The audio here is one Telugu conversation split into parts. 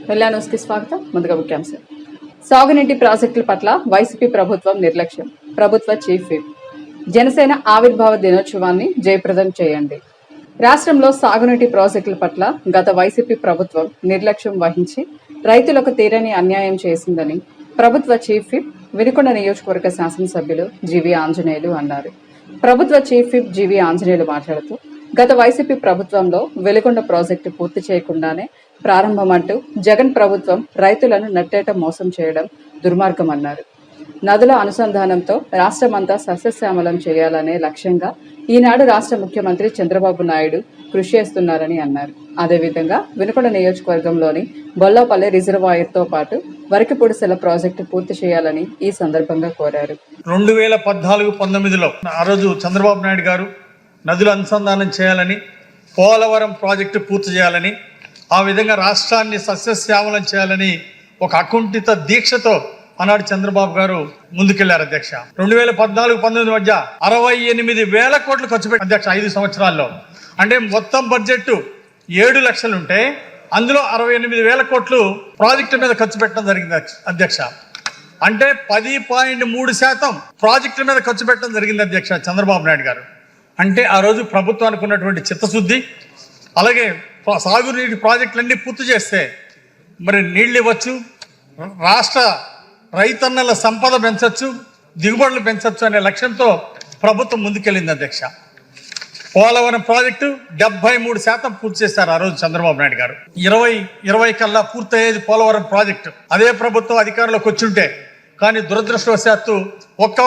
వెల్లా న్యూస్కి స్వాగతం. ముందుగా ముఖ్యాంశాలు. సాగునీటి ప్రాజెక్టుల పట్ల వైసీపీ ప్రభుత్వం నిర్లక్ష్యం. ప్రభుత్వ చీఫ్ విప్. జనసేన ఆవిర్భావ దినోత్సవాన్ని జయప్రదం చేయండి. రాష్ట్రంలో సాగునీటి ప్రాజెక్టుల పట్ల గత వైసీపీ ప్రభుత్వం నిర్లక్ష్యం వహించి రైతులకు తీరని అన్యాయం చేసిందని ప్రభుత్వ చీఫ్ విప్ వినుకొండ నియోజకవర్గ శాసనసభ్యులు జీవీ ఆంజనేయులు అన్నారు. ప్రభుత్వ చీఫ్ విప్ జీవీ ఆంజనేయులు మాట్లాడుతూ, గత వైసీపీ ప్రభుత్వంలో వెలుగొండ ప్రాజెక్టు పూర్తి చేయకుండానే ప్రారంభమంటూ జగన్ ప్రభుత్వం రైతులను నట్టేట మోసం చేయడం దుర్మార్గమన్నారు. నదుల అనుసంధానంతో రాష్ట్రమంతా సస్యశ్యామలం చేయాలనే లక్ష్యంగా ఈనాడు రాష్ట్ర ముఖ్యమంత్రి చంద్రబాబు నాయుడు కృషి చేస్తున్నారని అన్నారు. అదేవిధంగా వినుకొండ నియోజకవర్గంలోని బొల్లాపల్లి రిజర్వాయర్తో పాటు వరకిపొడిసెల ప్రాజెక్టు పూర్తి చేయాలని ఈ సందర్భంగా కోరారు. 2014-19లో ఆ రోజు చంద్రబాబు నాయుడు గారు నదుల అనుసంధానం చేయాలని, పోలవరం ప్రాజెక్టు పూర్తి చేయాలని, ఆ విధంగా రాష్ట్రాన్ని సస్యశ్యామలం చేయాలని ఒక అకుంఠిత దీక్షతో ఆనాడు చంద్రబాబు గారు ముందుకెళ్లారు అధ్యక్ష. 2014-19 మధ్య 68,000 కోట్లు ఖర్చు పెట్టి అధ్యక్ష 5 సంవత్సరాల్లో. అంటే మొత్తం బడ్జెట్ 7 లక్షలు ఉంటే అందులో 68,000 కోట్లు ప్రాజెక్టు మీద ఖర్చు పెట్టడం జరిగింది అధ్యక్ష. అంటే 10.3% ప్రాజెక్టుల మీద ఖర్చు పెట్టడం జరిగింది అధ్యక్ష చంద్రబాబు నాయుడు గారు. అంటే ఆ రోజు ప్రభుత్వానికి ఉన్నటువంటి చిత్తశుద్ధి, అలాగే సాగునీటి ప్రాజెక్టులన్నీ పూర్తి చేస్తే మరి నీళ్ళు ఇవ్వచ్చు, రాష్ట్ర రైతన్నల సంపద పెంచవచ్చు, దిగుబడులు పెంచవచ్చు అనే లక్ష్యంతో ప్రభుత్వం ముందుకెళ్ళింది అధ్యక్ష. పోలవరం ప్రాజెక్టు 73% పూర్తి చేశారు ఆ రోజు చంద్రబాబు నాయుడు గారు. 2020 కల్లా పూర్తయ్యేది పోలవరం ప్రాజెక్టు. అదే ప్రభుత్వం అధికారంలోకి వచ్చుంటే, కానీ దురదృష్టవశాత్తు ఒక్క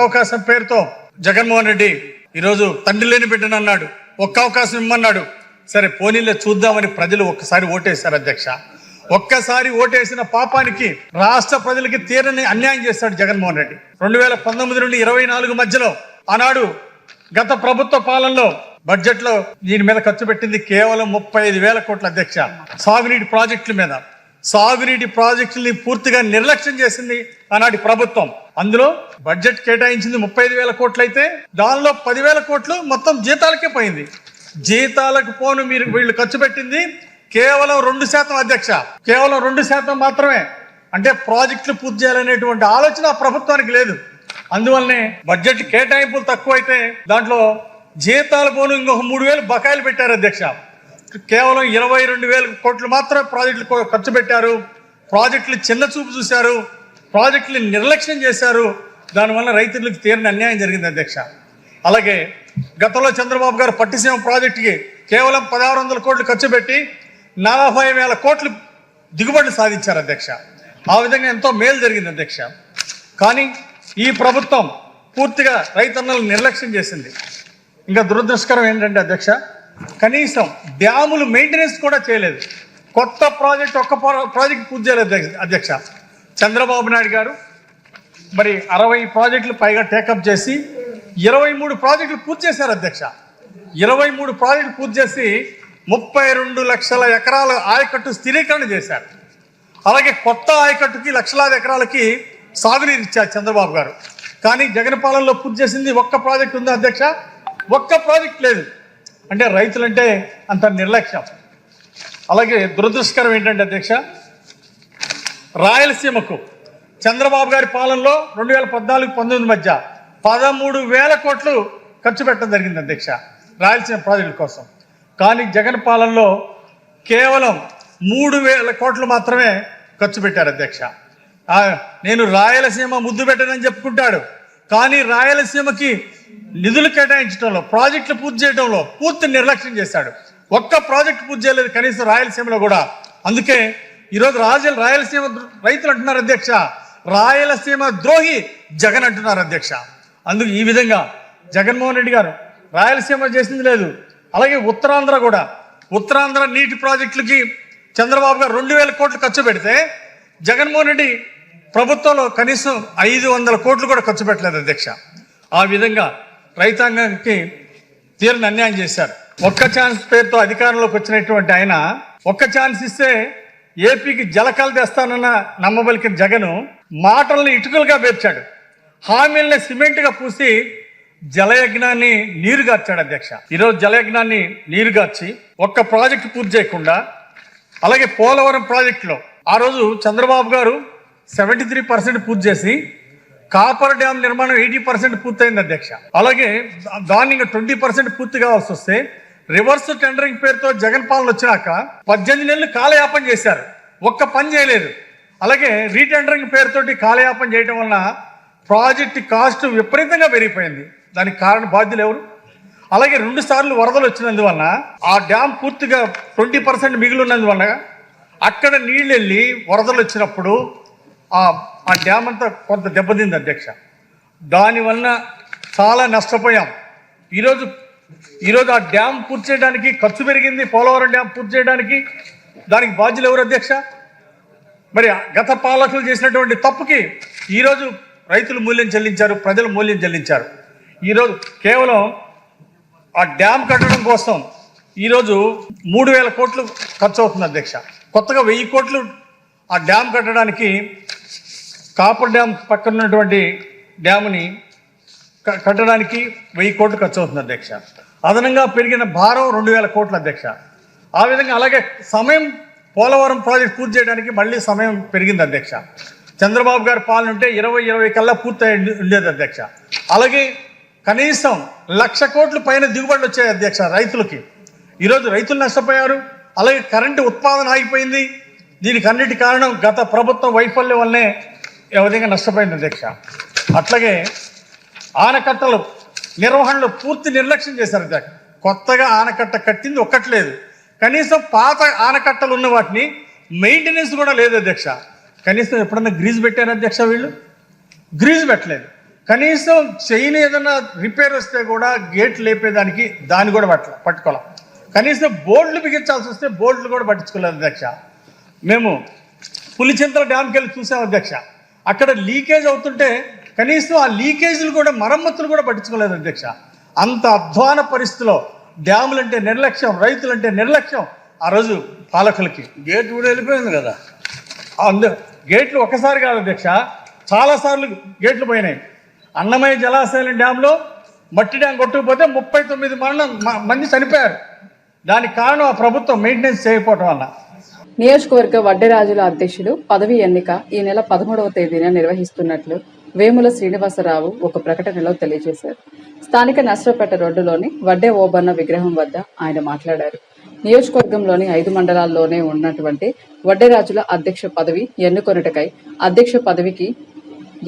అవకాశం పేరుతో జగన్మోహన్ రెడ్డి ఈరోజు తండ్రి లేని బిడ్డను అన్నాడు, ఒక్క అవకాశం ఇమ్మన్నాడు. సరే పోనీలే చూద్దామని ప్రజలు ఒక్కసారి ఓటేశారు అధ్యక్ష. ఒక్కసారి ఓటేసిన పాపానికి రాష్ట్ర ప్రజలకి తీరని అన్యాయం చేశాడు జగన్మోహన్ రెడ్డి. 2019 నుండి 2024 మధ్యలో ఆనాడు గత ప్రభుత్వ పాలనలో బడ్జెట్లో దీని మీద ఖర్చు పెట్టింది కేవలం 35,000 కోట్ల అధ్యక్ష. సాగునీటి ప్రాజెక్టుల మీద, సాగునీటి ప్రాజెక్టుల్ని పూర్తిగా నిర్లక్ష్యం చేసింది ఆనాటి ప్రభుత్వం. అందులో బడ్జెట్ కేటాయించింది 35,000 కోట్లు అయితే దానిలో 10,000 కోట్లు మొత్తం జీతాలకే పోయింది. జీతాలకు పోను వీళ్ళు ఖర్చు పెట్టింది కేవలం 2% అధ్యక్ష. కేవలం 2% మాత్రమే. అంటే ప్రాజెక్టులు పూర్తి చేయాలనేటువంటి ఆలోచన ప్రభుత్వానికి లేదు. అందువల్లనే బడ్జెట్ కేటాయింపులు తక్కువైతే దాంట్లో జీతాలు పోను ఇంకొక 3,000 బకాయిలు పెట్టారు అధ్యక్ష. కేవలం 22,000 కోట్లు మాత్రమే ప్రాజెక్టులు ఖర్చు పెట్టారు. ప్రాజెక్టులు చిన్న చూపు చూశారు, ప్రాజెక్టులు నిర్లక్ష్యం చేశారు. దానివల్ల రైతులకు తీరని అన్యాయం జరిగింది అధ్యక్ష. అలాగే గతంలో చంద్రబాబు గారు పట్టిసీమ ప్రాజెక్టుకి కేవలం 1,600 కోట్లు ఖర్చు పెట్టి 40,000 కోట్లు దిగుబడులు సాధించారు అధ్యక్ష. ఆ విధంగా ఎంతో మేలు జరిగింది అధ్యక్ష. కానీ ఈ ప్రభుత్వం పూర్తిగా రైతన్నలను నిర్లక్ష్యం చేసింది. ఇంకా దురదృష్టకరం ఏంటంటే అధ్యక్ష, కనీసం డ్యాములు మెయింటెనెన్స్ కూడా చేయలేదు. కొత్త ప్రాజెక్ట్ ఒక్క ప్రాజెక్ట్ పూర్తి చేయలేదు అధ్యక్ష. చంద్రబాబు నాయుడు గారు మరి 60 ప్రాజెక్టులు పైగా టేకప్ చేసి 23 ప్రాజెక్టులు పూర్తి చేశారు అధ్యక్ష. 23 ప్రాజెక్టులు పూర్తి చేసి 32 లక్షల ఎకరాల ఆయకట్టు స్థిరీకరణ చేశారు. అలాగే కొత్త ఆయకట్టుకి లక్షలాది ఎకరాలకి సాగునీరు ఇచ్చారు చంద్రబాబు గారు. కానీ జగన్ పాలనలో పూర్తి చేసింది ఒక్క ప్రాజెక్ట్ ఉంది అధ్యక్ష, ఒక్క ప్రాజెక్ట్ లేదు. అంటే రైతులంటే అంత నిర్లక్ష్యం. అలాగే దురదృష్టకరం ఏంటంటే అధ్యక్ష, రాయలసీమకు చంద్రబాబు గారి పాలనలో 2014-19 మధ్య 13,000 కోట్లు ఖర్చు పెట్టడం జరిగింది అధ్యక్ష రాయలసీమ ప్రాజెక్టుల కోసం. కానీ జగన్ పాలనలో కేవలం 3,000 కోట్లు మాత్రమే ఖర్చు పెట్టారు అధ్యక్ష. నేను రాయలసీమ ముద్దు పెట్టనని చెప్పుకుంటాడు, కానీ రాయలసీమకి నిధులు కేటాయించడంలో, ప్రాజెక్టులు పూర్తి చేయడంలో పూర్తి నిర్లక్ష్యం చేశాడు. ఒక్క ప్రాజెక్టు పూర్తి చేయలేదు కనీసం రాయలసీమలో కూడా. అందుకే ఈరోజు రాయలసీమ రైతులు అంటున్నారు అధ్యక్ష, రాయలసీమ ద్రోహి జగన్ అంటున్నారు అధ్యక్ష. అందుకు ఈ విధంగా జగన్మోహన్ రెడ్డి గారు రాయలసీమ చేసింది లేదు. అలాగే ఉత్తరాంధ్ర నీటి ప్రాజెక్టులకి చంద్రబాబు గారు 2,000 కోట్లు ఖర్చు పెడితే జగన్మోహన్ రెడ్డి ప్రభుత్వంలో కనీసం 500 కోట్లు కూడా ఖర్చు పెట్టలేదు అధ్యక్ష. ఆ విధంగా రైతాంగానికి తీరని అన్యాయం చేశారు. ఒక్క ఛాన్స్ పేరుతో అధికారంలోకి వచ్చినటువంటి ఆయన ఒక్క ఛాన్స్ ఇస్తే ఏపీకి జలకళ తెస్తానన్న నమ్మబలికిన జగను మాటల్ని ఇటుకలుగా పేర్చాడు, హామీల్ని సిమెంట్గా పూసి జలయజ్ఞాన్ని నీరుగార్చాడు అధ్యక్ష. ఈరోజు జలయజ్ఞాన్ని నీరుగార్చి ఒక్క ప్రాజెక్టు పూర్తి చేయకుండా అలాగే పోలవరం ప్రాజెక్టులో ఆ రోజు చంద్రబాబు గారు 73% పూర్తి చేసి కాపర్ డ్యామ్ నిర్మాణం 80% పూర్తయింది అధ్యక్ష. అలాగే దాన్ని ఇంకా 20% పూర్తి కావాల్సి వస్తే రివర్స్ టెండరింగ్ పేరుతో జగన్ పాలన వచ్చినాక 18 నెలలు కాలయాపన చేశారు, ఒక్క పని చేయలేదు. అలాగే రీటెండరింగ్ పేరుతోటి కాలయాపన చేయడం వలన ప్రాజెక్ట్ కాస్ట్ విపరీతంగా పెరిగిపోయింది. దానికి కారణ బాధ్యులు ఎవరు? అలాగే 2 సార్లు వరదలు వచ్చినందువలన ఆ డ్యామ్ పూర్తిగా 20% మిగిలి ఉన్నందువలన అక్కడ నీళ్ళు వెళ్ళి వరదలు వచ్చినప్పుడు ఆ డ్యామ్ అంతా కొంత దెబ్బతింది అధ్యక్ష. దానివల్ల చాలా నష్టపోయాం. ఈరోజు ఆ డ్యామ్ పూర్తి చేయడానికి ఖర్చు పెరిగింది. పోలవరం డ్యామ్ పూర్తి చేయడానికి దానికి బాధ్యులు ఎవరు అధ్యక్ష? మరి గత పాలకులు చేసినటువంటి తప్పుకి ఈరోజు రైతులు మూల్యం చెల్లించారు, ప్రజలు మూల్యం చెల్లించారు. ఈరోజు కేవలం ఆ డ్యామ్ కట్టడం కోసం ఈరోజు 3,000 కోట్లు ఖర్చు అవుతుంది అధ్యక్ష. కొత్తగా 1,000 కోట్లు ఆ డ్యామ్ కట్టడానికి, కాపర్ డ్యామ్ పక్కన ఉన్నటువంటి డ్యాముని కట్టడానికి 1,000 కోట్లు ఖర్చు అవుతుంది అధ్యక్ష. అదనంగా పెరిగిన భారం 2,000 కోట్లు అధ్యక్ష. ఆ విధంగా అలాగే సమయం పోలవరం ప్రాజెక్ట్ పూర్తి చేయడానికి మళ్ళీ సమయం పెరిగింది అధ్యక్ష. చంద్రబాబు గారి పాలన ఉంటే 2020 కల్లా పూర్తి ఉండేది అధ్యక్ష. అలాగే కనీసం 1,00,000 కోట్ల పైన దిగుబడులు వచ్చాయి అధ్యక్ష రైతులకి. ఈరోజు రైతులు నష్టపోయారు. అలాగే కరెంటు ఉత్పాదన ఆగిపోయింది. దీనికి అన్నిటి కారణం గత ప్రభుత్వం వైఫల్యం వల్లనే ఈ విధంగా నష్టపోయింది అధ్యక్ష. అట్లాగే ఆనకట్టలు నిర్వహణలో పూర్తి నిర్లక్ష్యం చేశారు అధ్యక్ష. కొత్తగా ఆనకట్ట కట్టింది ఒక్కట్లేదు, కనీసం పాత ఆనకట్టలు ఉన్న వాటిని మెయింటెనెన్స్ కూడా లేదు అధ్యక్ష. కనీసం ఎప్పుడన్నా గ్రీజ్ పెట్టారు అధ్యక్ష? వీళ్ళు గ్రీజ్ పెట్టలేదు. కనీసం చైన్ ఏదన్నా రిపేర్ వస్తే కూడా గేట్ లేపేదానికి దాన్ని కూడా పట్టుకోవాలి. కనీసం బోర్డులు బిగించాల్సి వస్తే బోర్డులు కూడా పట్టించుకోలేదు అధ్యక్ష. మేము పులిచింతల డ్యామ్కి వెళ్ళి చూసాం అధ్యక్ష. అక్కడ లీకేజ్ అవుతుంటే కనీసం ఆ లీకేజీలు కూడా మరమ్మతులు కూడా పట్టించుకోలేదు అధ్యక్ష. అంత అధ్వాన పరిస్థితిలో డ్యాములంటే నిర్లక్ష్యం, రైతులంటే నిర్లక్ష్యం ఆ రోజు పాలకులకి. గేట్ కూడా వెళ్ళిపోయింది కదా. గేట్లు ఒకసారి కాదు అధ్యక్ష, చాలాసార్లు గేట్లు పోయినాయి. అన్నమయ్య జలాశయం డ్యాంలో మట్టి డ్యాం కొట్టుకుపోతే 39 మంది చనిపోయారు. దానికి కారణం ఆ ప్రభుత్వం మెయింటెనెన్స్ చేయకపోవటం వల్ల. నియోజకవర్గ వడ్డెరాజుల అధ్యక్షులు పదవి ఎన్నిక ఈ నెల 13వ తేదీన నిర్వహిస్తున్నట్లు వేముల శ్రీనివాసరావు ఒక ప్రకటనలో తెలియజేశారు. స్థానిక నర్సరావుపేట రోడ్డులోని వడ్డే ఓబన్న విగ్రహం వద్ద ఆయన మాట్లాడారు. నియోజకవర్గంలోని 5 మండలాల్లోనే ఉన్నటువంటి వడ్డెరాజుల అధ్యక్ష పదవి ఎన్నుకొనుటకై అధ్యక్ష పదవికి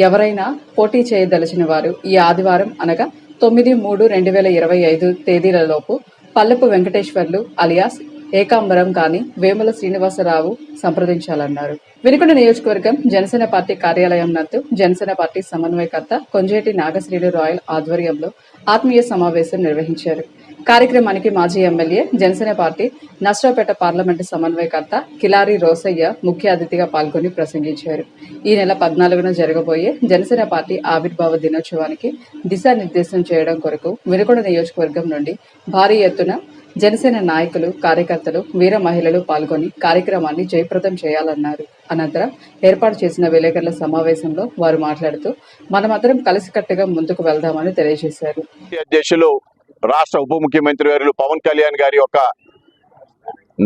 ఎవరైనా పోటీ చేయదలిచిన వారు ఈ ఆదివారం అనగా 9/3/2025 తేదీలలోపు పల్లపు వెంకటేశ్వర్లు అలియాస్ ఏకాంబరం గాని వేముల శ్రీనివాసరావు సంప్రదించాలన్నారు. వినుకొండ నియోజకవర్గం జనసేన పార్టీ కార్యాలయం నందు జనసేన పార్టీ సమన్వయకర్త కొంజేటి నాగశ్రీలు రాయల్ ఆధ్వర్యంలో ఆత్మీయ సమావేశం నిర్వహించారు. కార్యక్రమానికి మాజీ MLA Janasena party Narasaraopet parliament సమన్వయకర్త కిలారి రోసయ్య ముఖ్య అతిథిగా పాల్గొని ప్రసంగించారు. ఈ నెల 14న జరగబోయే జనసేన పార్టీ ఆవిర్భావ దినోత్సవానికి దిశానిర్దేశం చేయడం కొరకు వినుకొండ నియోజకవర్గం నుండి భారీ ఎత్తున జనసేన నాయకులు, కార్యకర్తలు, వీర మహిళలు పాల్గొని కార్యక్రమాన్ని జయప్రదం చేయాలన్నారు. అనంతరం ఏర్పాటు చేసిన విలేకరుల సమావేశంలో వారు మాట్లాడుతూ మనమందరం కలిసికట్టుగా ముందుకు వెళ్దామని తెలియజేశారు. అధ్యక్షులు రాష్ట్ర ఉప ముఖ్యమంత్రి వర్యులు పవన్ కళ్యాణ్ గారి యొక్క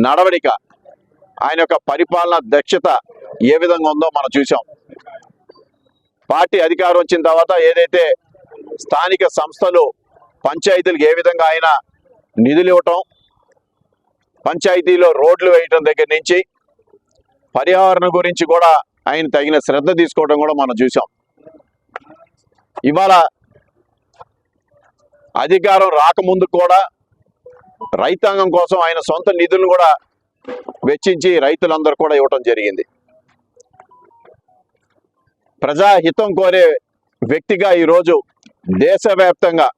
నడవడిక, ఆయన యొక్క పరిపాలన దక్షత ఏ విధంగా ఉందో మనం చూసాం. పార్టీ అధికారం వచ్చిన తర్వాత ఏదైతే స్థానిక సంస్థలు పంచాయతీలకు ఏ విధంగా ఆయన నిధులు ఇవ్వటం, పంచాయతీలో రోడ్లు వేయటం దగ్గర నుంచి పర్యావరణం గురించి కూడా ఆయన తగిన శ్రద్ధ తీసుకోవడం కూడా మనం చూసాం. ఇవాళ అధికారం రాకముందు కూడా రైతాంగం కోసం ఆయన సొంత నిధులను కూడా వెచ్చించి రైతులందరూ కూడా ఇవ్వటం జరిగింది. ప్రజాహితం కోరే వ్యక్తిగా ఈరోజు దేశవ్యాప్తంగా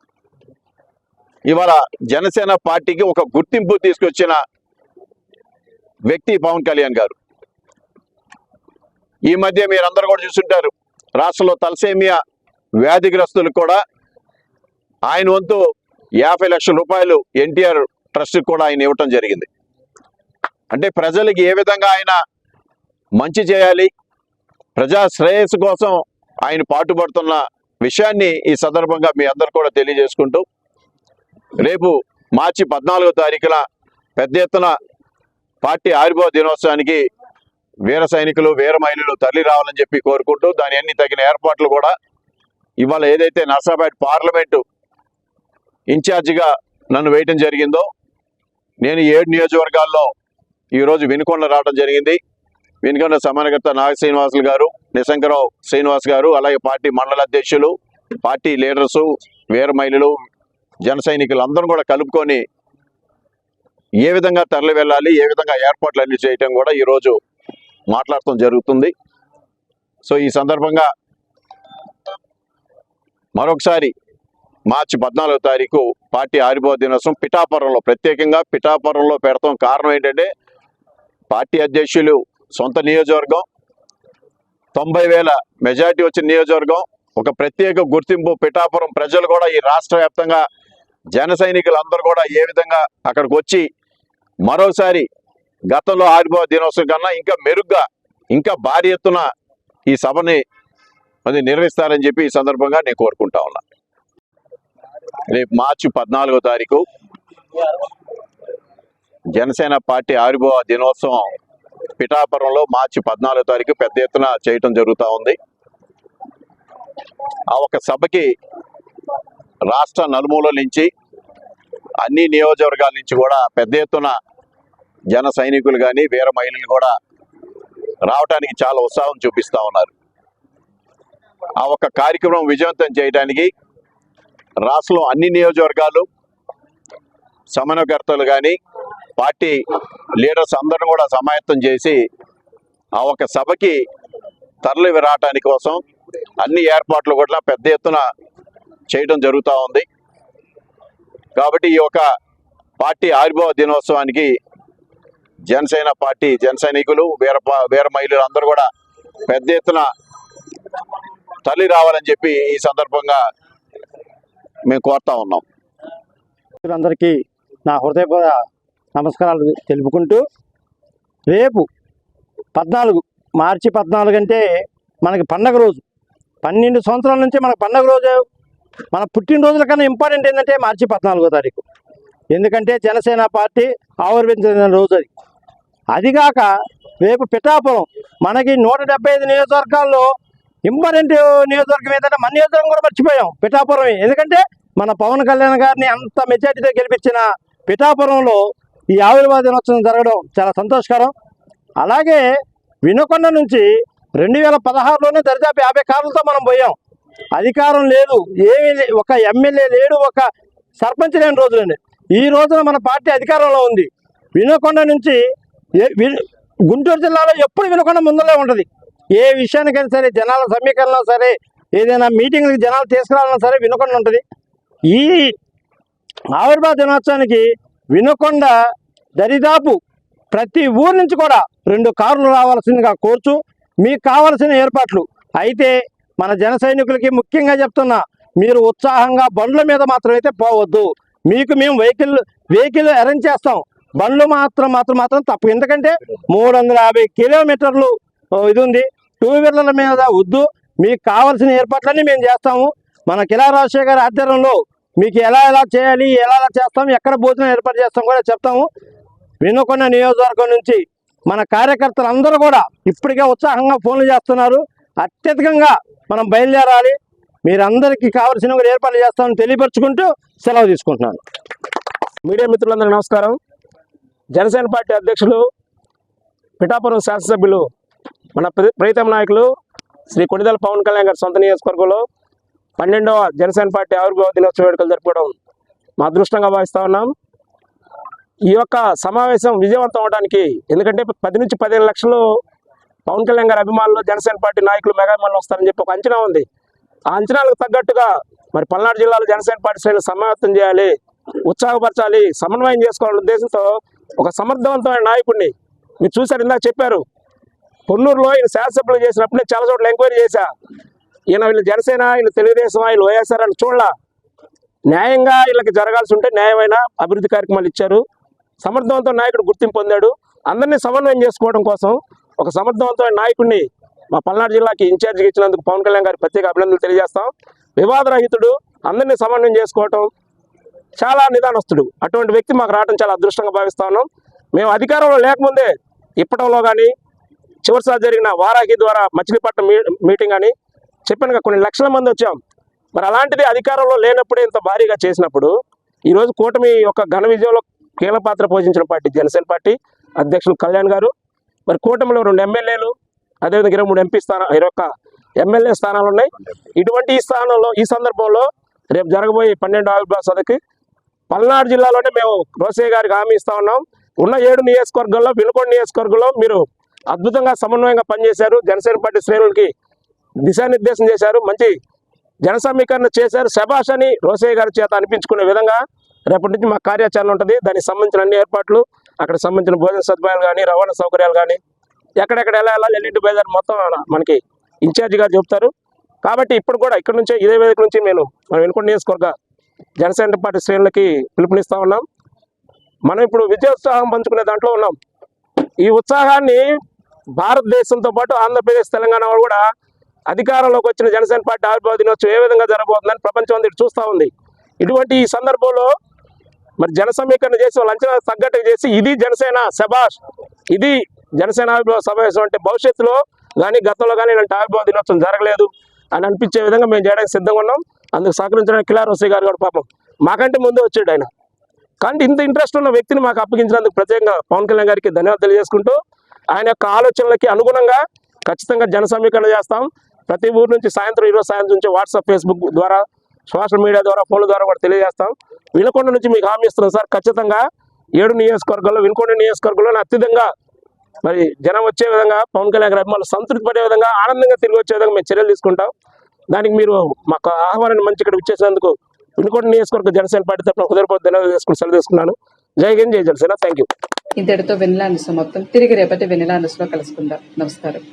ఇవాళ జనసేన పార్టీకి ఒక గుర్తింపు తీసుకొచ్చిన వ్యక్తి పవన్ కళ్యాణ్ గారు. ఈ మధ్య మీరందరూ కూడా చూస్తుంటారు, రాష్ట్రంలో తలసేమియా వ్యాధిగ్రస్తులకు కూడా ఆయన వంతు 50 లక్షల రూపాయలు ఎన్టీఆర్ ట్రస్ట్కి కూడా ఆయన ఇవ్వటం జరిగింది. అంటే ప్రజలకి ఏ విధంగా ఆయన మంచి చేయాలి, ప్రజా శ్రేయస్సు కోసం ఆయన పాటుపడుతున్న విషయాన్ని ఈ సందర్భంగా మీ అందరు కూడా తెలియజేసుకుంటూ, రేపు మార్చి 14వ తారీఖున పెద్ద ఎత్తున పార్టీ ఆవిర్భావ దినోత్సవానికి వీర సైనికులు వీర మహిళలు తరలి రావాలని చెప్పి కోరుకుంటూ దాని అన్ని తగిన ఏర్పాట్లు కూడా ఇవాళ ఏదైతే నర్సాపేట పార్లమెంటు ఇన్ఛార్జిగా నన్ను వేయటం జరిగిందో నేను 7 నియోజకవర్గాల్లో ఈరోజు వినుకొండ రావడం జరిగింది. వినుకొండ సమన్వయకర్త నాగ శ్రీనివాసులు గారు, నిశంకరావు శ్రీనివాస్ గారు, అలాగే పార్టీ మండల అధ్యక్షులు, పార్టీ లీడర్సు, వీర మహిళలు, జన సైనికులు అందరూ కూడా కలుపుకొని ఏ విధంగా తరలి వెళ్ళాలి, ఏ విధంగా ఏర్పాట్లు అన్ని చేయటం కూడా ఈరోజు మాట్లాడటం జరుగుతుంది. సో ఈ సందర్భంగా మరొకసారి మార్చి 14వ తారీఖు పార్టీ ఆవిర్భావ దినోత్సవం పిఠాపురంలో, ప్రత్యేకంగా పిఠాపురంలో పెడతాం. కారణం ఏంటంటే పార్టీ అధ్యక్షులు సొంత నియోజకవర్గం, 90,000 మెజార్టీ వచ్చిన నియోజకవర్గం, ఒక ప్రత్యేక గుర్తింపు. పిఠాపురం ప్రజలు కూడా ఈ రాష్ట్ర వ్యాప్తంగా జన సైనికులందరూ కూడా ఏ విధంగా అక్కడికి వచ్చి మరోసారి గతంలో ఆవిర్భావ దినోత్సవం కన్నా ఇంకా మెరుగ్గా, ఇంకా భారీ ఎత్తున ఈ సభని అది నిర్వహిస్తారని చెప్పి ఈ సందర్భంగా నేను కోరుకుంటా ఉన్నా. రేపు మార్చి 14వ తారీఖు జనసేన పార్టీ ఆవిర్భావ దినోత్సవం పిఠాపురంలో మార్చి 14వ తారీఖు పెద్ద ఎత్తున చేయటం జరుగుతూ ఉంది. ఆ ఒక సభకి రాష్ట్ర నలుమూలల నుంచి, అన్ని నియోజకవర్గాల నుంచి కూడా పెద్ద ఎత్తున జన సైనికులు కానీ వీర మహిళలు కూడా రావడానికి చాలా ఉత్సాహం చూపిస్తూ ఉన్నారు. ఆ ఒక కార్యక్రమం విజయవంతం చేయడానికి రాష్ట్రంలో అన్ని నియోజకవర్గాలు సమన్వయకర్తలు కానీ పార్టీ లీడర్స్ అందరూ కూడా సమాయత్తం చేసి ఆ ఒక సభకి తరలి రావడానికి కోసం అన్ని ఏర్పాట్లు కూడా పెద్ద ఎత్తున చేయడం జరుగుతూ ఉంది. కాబట్టి ఈ యొక్క పార్టీ ఆవిర్భావ దినోత్సవానికి జనసేన పార్టీ జన సైనికులు వీర మహిళలు అందరూ కూడా పెద్ద ఎత్తున తరలి రావాలని చెప్పి ఈ సందర్భంగా మేము కోరుతా ఉన్నాం. అందరికీ నా హృదయపూర్వక నమస్కారాలు తెలుపుకుంటూ, రేపు 14 మార్చి 14 అంటే మనకి పండగ రోజు. 12 సంవత్సరాల నుంచి మనకు పండగ రోజు, మన పుట్టినరోజుల కన్నా ఇంపార్టెంట్ ఏంటంటే మార్చి 14వ తారీఖు. ఎందుకంటే జనసేన పార్టీ ఆవిర్భవించిన రోజు అది. అదిగాక రేపు పిఠాపురం మనకి 175 నియోజకవర్గాల్లో ఇంపార్టెంట్ నియోజకవర్గం ఏంటంటే మన నియోజకవర్గం కూడా మర్చిపోయాం, పిఠాపురమే. ఎందుకంటే మన పవన్ కళ్యాణ్ గారిని అంత మెజార్టీతో గెలిపించిన పిఠాపురంలో ఈ ఆవిర్భావ దినోత్సవం జరగడం చాలా సంతోషకరం. అలాగే వినుకొండ నుంచి 2016లోనే దరిదాపు 50 కార్లతో మనం పోయాం. అధికారం లేదు, ఏమీ ఒక ఎమ్మెల్యే లేడు, ఒక సర్పంచ్ లేని రోజులండి. ఈ రోజున మన పార్టీ అధికారంలో ఉంది. వినుకొండ నుంచి గుంటూరు జిల్లాలో ఎప్పుడు వినుకొండ ముందులే ఉంటుంది. ఏ విషయానికైనా సరే, జనాల సమీకరణ సరే, ఏదైనా మీటింగ్లకి జనాలు తీసుకురావాలన్నా సరే వినుకొండ ఉంటుంది. ఈ ఆవిర్భావ దినోత్సవానికి వినుకొండ దరిదాపు ప్రతి ఊరు నుంచి కూడా 2 కార్లు రావాల్సిందిగా కోరుచు, మీకు కావాల్సిన ఏర్పాట్లు అయితే మన జన సైనికులకి ముఖ్యంగా చెప్తున్నా, మీరు ఉత్సాహంగా బండ్ల మీద మాత్రం అయితే పోవద్దు. మీకు మేము వెహికల్ అరేంజ్ చేస్తాం, బండ్లు మాత్రం తప్పు. ఎందుకంటే 350 కిలోమీటర్లు ఇది ఉంది. 2 వీలర్ల మీద వద్దు. మీకు కావాల్సిన ఏర్పాట్లన్నీ మేము చేస్తాము. మన కిలా రాజశేఖర్ గారి ఆధ్వర్యంలో మీకు ఎలా చేయాలి, ఎలా చేస్తాం, ఎక్కడ భోజనం ఏర్పాటు చేస్తాం కూడా చెప్తాము. వినుకొండ నియోజకవర్గం నుంచి మన కార్యకర్తలు అందరూ కూడా ఇప్పటికే ఉత్సాహంగా ఫోన్లు చేస్తున్నారు. అత్యధికంగా మనం బయలుదేరాలి. మీరందరికీ కావాల్సిన ఏర్పాట్లు చేస్తామని తెలియపరుచుకుంటూ సెలవు తీసుకుంటున్నాను. మీడియా మిత్రులందరికీ నమస్కారం. జనసేన పార్టీ అధ్యక్షులు, పిఠాపురం శాసనసభ్యులు, మన ప్రీతం నాయకులు శ్రీ కొణిదెల పవన్ కళ్యాణ్ గారి సొంత నియోజకవర్గంలో 12వ జనసేన పార్టీ ఆవిర్భావ దినోత్సవ వేడుకలు జరుపుకోవడం మా అదృష్టంగా భావిస్తూ ఉన్నాం. ఈ యొక్క సమావేశం విజయవంతం అవడానికి, ఎందుకంటే 10 నుంచి 15 లక్షలు పవన్ కళ్యాణ్ గారి అభిమానులు, జనసేన పార్టీ నాయకులు, మెగాభిమానులు వస్తారని చెప్పి ఒక అంచనా ఉంది. ఆ అంచనాలకు తగ్గట్టుగా మరి పల్నాడు జిల్లాలో జనసేన పార్టీ శ్రేణులు సమావేశం చేయాలి, ఉత్సాహపరచాలి, సమన్వయం చేసుకోవాలనే ఉద్దేశంతో ఒక సమర్థవంతమైన నాయకుడిని మీరు చూశారు. ఇందాక చెప్పారు, పొన్నూరులో ఈయన శాసనసభ్యులు చేసినప్పుడే చాలా చోట్ల ఎంక్వైరీ చేశా. ఈయన వీళ్ళు జనసేన, ఈయన తెలుగుదేశం, వీళ్ళు వైఎస్ఆర్ అని చూడాల. న్యాయంగా వీళ్ళకి జరగాల్సి ఉంటే న్యాయమైన అభివృద్ధి కార్యక్రమాలు ఇచ్చారు. సమర్థవంతమైన నాయకుడు గుర్తింపు పొందాడు. అందరినీ సమన్వయం చేసుకోవడం కోసం ఒక సమర్థవంతమైన నాయకుడిని మా పల్నాడు జిల్లాకి ఇన్ఛార్జిగా ఇచ్చినందుకు పవన్ కళ్యాణ్ గారికి ప్రత్యేక అభినందనలు తెలియజేస్తాం. వివాదరహితుడు, అందరినీ సమన్వయం చేసుకోవటం, చాలా నిదానస్తుడు. అటువంటి వ్యక్తి మాకు రావడం చాలా అదృష్టంగా భావిస్తా ఉన్నాం. మేము అధికారంలో లేకముందే ఇప్పటంలో కానీ చివరిసారి జరిగిన వారాహి ద్వారా మచిలీపట్నం మీటింగ్ అని చెప్పాను, కొన్ని లక్షల మంది వచ్చాం. మరి అలాంటిది అధికారంలో లేనప్పుడే ఇంత భారీగా చేసినప్పుడు ఈరోజు కూటమి యొక్క ఘన విజయంలో కీలక పాత్ర పోషించిన పార్టీ జనసేన పార్టీ అధ్యక్షులు కళ్యాణ్ గారు. మరి కూటమిలో 2 ఎమ్మెల్యేలు, అదేవిధంగా 23 ఎంపీ స్థానం, 21 ఎమ్మెల్యే స్థానాలు ఉన్నాయి. ఇటువంటి ఈ సందర్భంలో రేపు జరగబోయే 12వ ఆవిర్భావ సభకి పల్నాడు జిల్లాలోనే మేము రోసయ్య గారికి హామీ ఇస్తా ఉన్నాం. ఉన్న 7 నియోజకవర్గాల్లో వినుకొండ నియోజకవర్గంలో మీరు అద్భుతంగా సమన్వయంగా పనిచేశారు. జనసేన పార్టీ శ్రేణులకి దిశానిర్దేశం చేశారు, మంచి జన సమీకరణ చేశారు. శభాష్ అని రోసయ్య గారి చేత అనిపించుకునే విధంగా రేపటి నుంచి మా కార్యాచరణ ఉంటుంది. దానికి సంబంధించిన అన్ని ఏర్పాట్లు, అక్కడ సంబంధించిన భోజన సదుపాయాలు కానీ, రవాణా సౌకర్యాలు కానీ, ఎక్కడెక్కడ ఎలా వెళ్ళాలి, ఎల్లింటి బయలుదేరి మొత్తం మనకి ఇన్ఛార్జిగా చెప్తారు. కాబట్టి ఇప్పుడు కూడా ఇక్కడ నుంచి ఇదే వేదిక నుంచి మనం వినుకొండ నియోజకవర్గ జనసేన పార్టీ శ్రేణులకి పిలుపునిస్తా ఉన్నాం. మనం ఇప్పుడు విజయోత్సాహం పంచుకునే దాంట్లో ఉన్నాం. ఈ ఉత్సాహాన్ని భారతదేశంతో పాటు ఆంధ్రప్రదేశ్, తెలంగాణ వాళ్ళు కూడా అధికారంలోకి వచ్చిన జనసేన పార్టీ ఆవిర్భావ దినోత్సవం ఏ విధంగా జరగబోతుందని ప్రపంచం అంతా చూస్తూ ఉంది. ఇటువంటి ఈ సందర్భంలో మరి జన సమీకరణ చేసి వాళ్ళ అంచనా తగ్గట్టుగా చేసి ఇది జనసేన శభాష్, ఇది జనసేన ఆవిర్భావ సమావేశం అంటే భవిష్యత్తులో కానీ గతంలో కానీ ఇలాంటి ఆవిర్భావ దినోత్సవం జరగలేదు అని అనిపించే విధంగా మేము చేయడానికి సిద్ధంగా ఉన్నాం. అందుకు సహకరించడానికి కిలా రోసయ్య గారు కూడా పాపం మాకంటే ముందే వచ్చాడు ఆయన. కానీ ఇంత ఇంట్రెస్ట్ ఉన్న వ్యక్తిని మాకు అప్పగించినందుకు ప్రత్యేకంగా పవన్ కళ్యాణ్ గారికి ధన్యవాదాలు తెలియజేసుకుంటూ ఆయన యొక్క ఆలోచనలకి అనుగుణంగా ఖచ్చితంగా జన సమీకరణ చేస్తాం. ప్రతి ఊరు నుంచి ఈరోజు సాయంత్రం నుంచి వాట్సాప్, ఫేస్బుక్ ద్వారా, సోషల్ మీడియా ద్వారా, ఫోన్ల ద్వారా కూడా తెలియజేస్తాం. వినుకొండ నుంచి మీకు హామీ ఇస్తున్నాం సార్, ఖచ్చితంగా 7 నియోజకవర్గాల్లో వినుకొండ నియోజకవర్గంలో అత్యధికంగా మరి జనం వచ్చే విధంగా, పవన్ కళ్యాణ్ గారి అభిమానులు సంతృప్తి పడే విధంగా, ఆనందంగా తిరిగి వచ్చే విధంగా మేము చర్యలు తీసుకుంటాం. దానికి మీరు మాకు ఆహ్వానాన్ని మంచి ఇక్కడ ఇచ్చేసినందుకు వినుకొండ నియోజకవర్గ జనసేన పార్టీ తరఫున హృదయపూర్వక ధన్యవాదాలు చేసుకుని సెలవు తీసుకున్నాను. జై హింద్, జై జనసేన. Thank you. ఇంతటితో వెన్నెలా న్యూస్ సమాప్తం. తిరిగి రేపటి వెన్నెలా న్యూస్లో కలుసుకుందాం. నమస్కారం.